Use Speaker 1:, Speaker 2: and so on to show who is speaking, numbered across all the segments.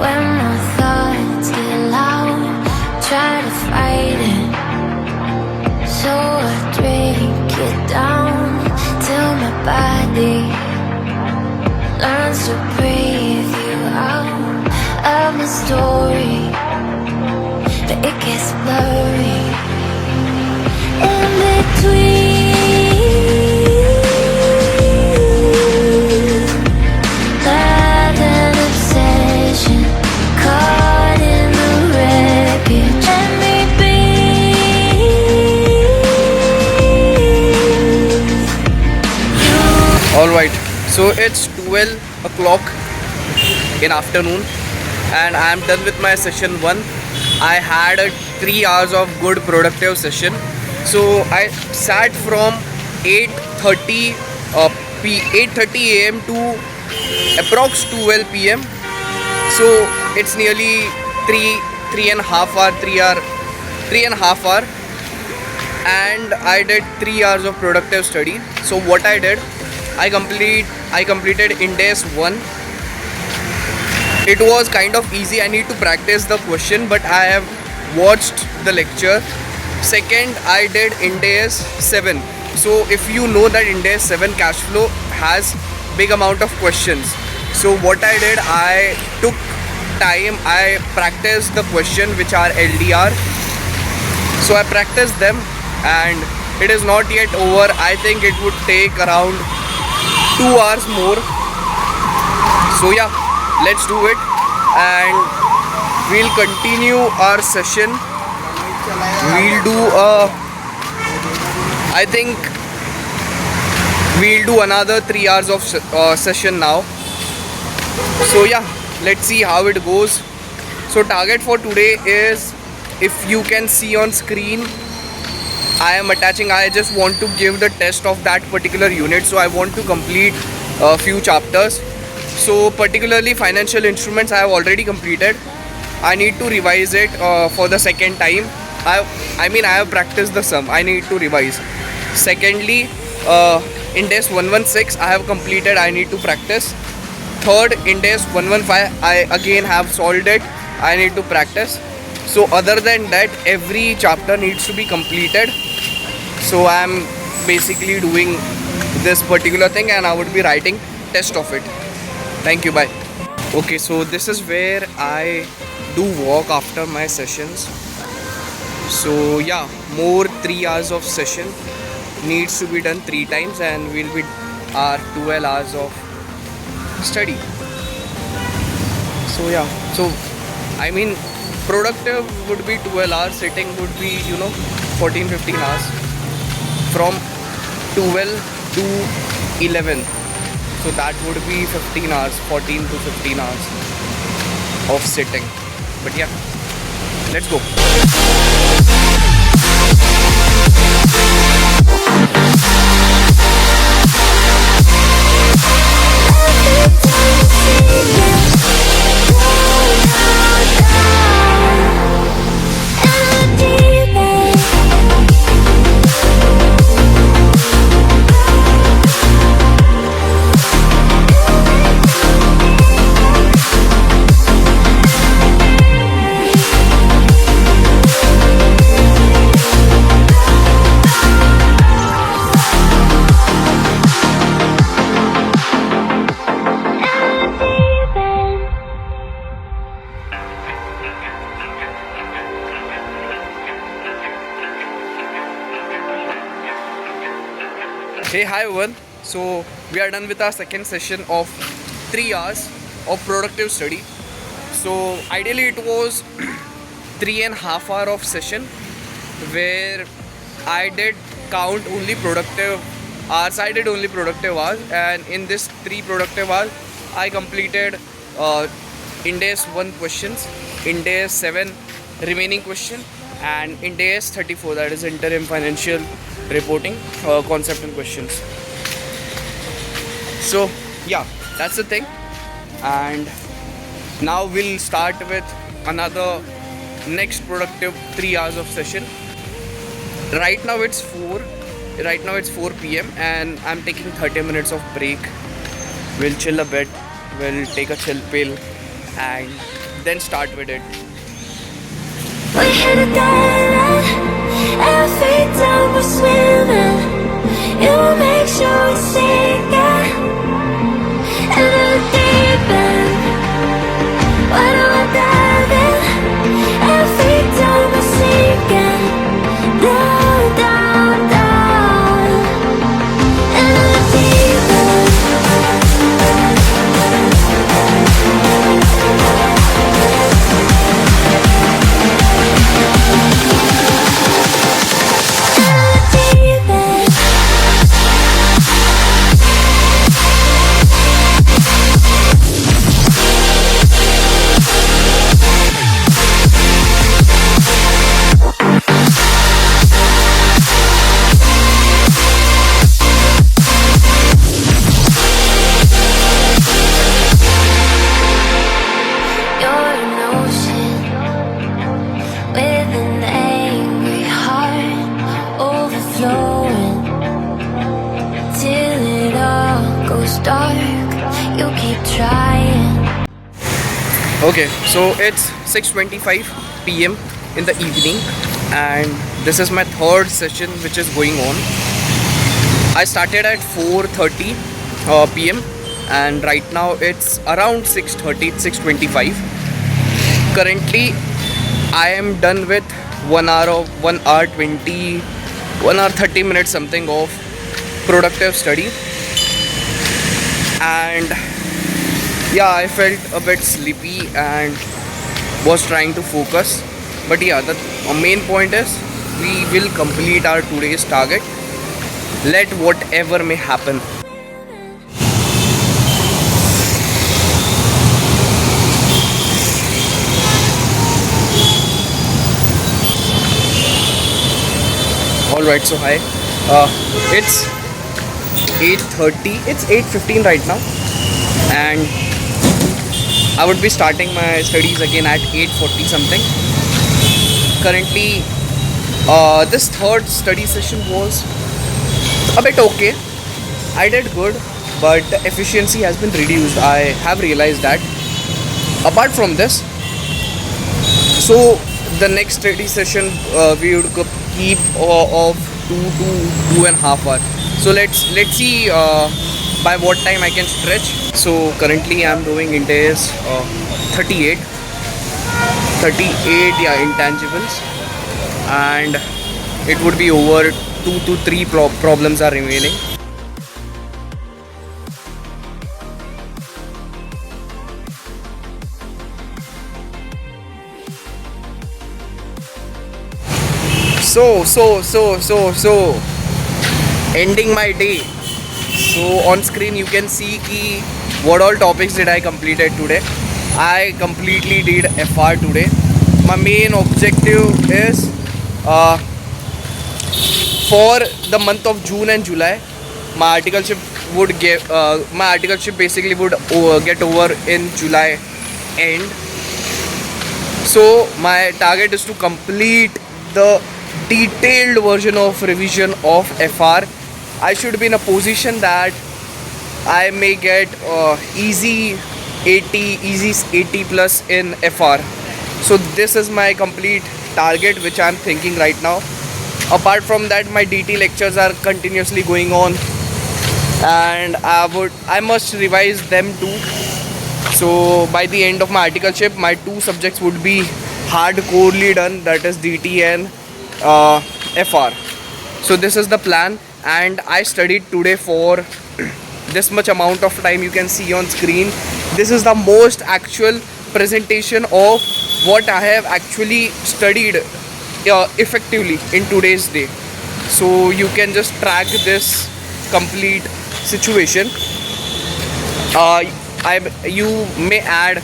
Speaker 1: When my thoughts get loud, try to fight it. So I drink it down till my body learns to breathe you out of my story. But it gets blurry in between. Love and obsession caught in the wreckage. Let me be.
Speaker 2: Alright, so it's 12 o'clock in afternoon and I am done with my session 1. I had a 3 hours of good productive session. So I sat from 8:30 a.m. to approx 12 p.m. So it's nearly three and a half hour and I did 3 hours of productive study. So what I did, I completed Index 1. It was kind of easy. I need to practice the question, but I have watched the lecture. Second, I did Index 7. So if you know that Index 7 cash flow has big amount of questions. So what I did, I took time, I practiced the question which are LDR. So I practiced them and it is not yet over. I think it would take around 2 hours more. So yeah, let's do it and we'll continue our session. We'll do I think we'll do another 3 hours of session now. So yeah, let's see how it goes. So target for today is, if you can see on screen, I am attaching, I just want to give the test of that particular unit. So I want to complete a few chapters. So particularly financial instruments I have already completed. I need to revise it for the second time. I mean I have practiced the sum, I need to revise. Secondly, Index 116 I have completed, I need to practice. Third, Index 115 I again have solved it, I need to practice. So other than that, every chapter needs to be completed. So I am basically doing this particular thing and I would be writing test of it. Thank you, bye. Okay, so this is where I do walk after my sessions. So yeah, more 3 hours of session needs to be done 3 times and we'll be our 12 hours of study. So yeah, so I mean productive would be 12 hours, sitting would be 14-15 hours, from 12 to 11. So that would be 15 hours, 14 to 15 hours of sitting. But yeah, let's go. Hey, hi everyone. So we are done with our second session of 3 hours of productive study. So ideally it was 3.5 hours of session where I did count only productive hours. And in this 3 productive hours I completed Index 1 questions, Index 7 remaining question, and Index 34, that is interim financial reporting concept and questions. So yeah, that's the thing. And now we'll start with another next productive 3 hours of session. Right now it's 4 p.m. and I'm taking 30 minutes of break. We'll chill a bit, we'll take a chill pill and then start with it.
Speaker 1: We hit a dead end, every time we're swimming. You make sure we sink it in the deep end. Why do I dive in? Every time we're sinking down, down, down in the deep end. You're an ocean with an angry heart, overflowing till it all goes dark. You keep trying.
Speaker 2: Okay, so it's 6:25 p.m. in the evening, and this is my third session which is going on. I started at 4:30 p.m. and right now it's around 6:30, 6:25. Currently, I am done with 1 hour 30 minutes something of productive study, and yeah, I felt a bit sleepy and was trying to focus. But yeah, the main point is we will complete our today's target. Let whatever may happen. Alright, so hi. It's 8:30. It's 8:15 right now, and I would be starting my studies again at 8:40 something. Currently, this third study session was a bit okay. I did good, but the efficiency has been reduced. I have realized that. Apart from this, so the next study session we would keep of 2 to 2.5 hours. So let's see by what time I can stretch. So currently I'm doing Indes 38 intangibles, and it would be over 2 to 3 problems are remaining. So ending my day. So on screen you can see ki what all topics did I completed today. I completely did FR today. My main objective is for the month of June and July, my articleship would get basically would get over in July end. So my target is to complete the detailed version of revision of FR. I should be in a position that I may get easy 80 plus in FR. So this is my complete target which I am thinking right now. Apart from that, my DT lectures are continuously going on, and I must revise them too. So by the end of my articleship, my 2 subjects would be hardcorely done, that is DT and FR. So this is the plan, and I studied today for this much amount of time. You can see on screen, this is the most actual presentation of what I have actually studied effectively in today's day. So you can just track this complete situation. I may add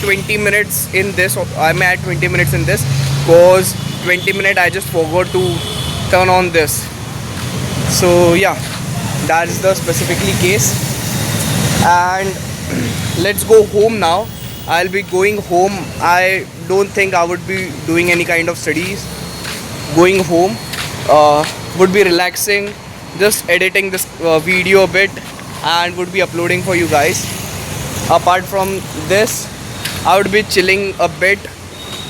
Speaker 2: 20 minutes in this, or I may add 20 minutes in this, because 20 minutes I just forgot to turn on this. So yeah, that's the specifically case. And let's go home now. I'll be going home. I don't think I would be doing any kind of studies. Going home would be relaxing, just editing this video a bit, and would be uploading for you guys. Apart from this, I would be chilling a bit,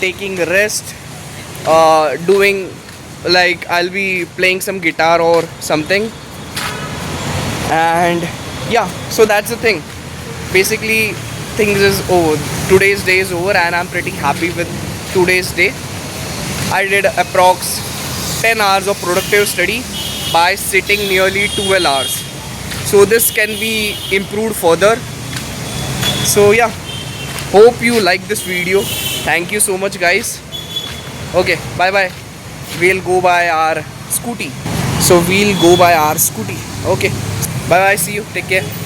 Speaker 2: taking rest, doing like I'll be playing some guitar or something. And yeah, so that's the thing. Basically, things is over. Today's day is over, and I'm pretty happy with today's day. I did approx 10 hours of productive study by sitting nearly 12 hours. So this can be improved further. So yeah, hope you like this video. Thank you so much, guys. Okay, bye bye. We'll go by our scooty. Okay, bye bye. See you. Take care.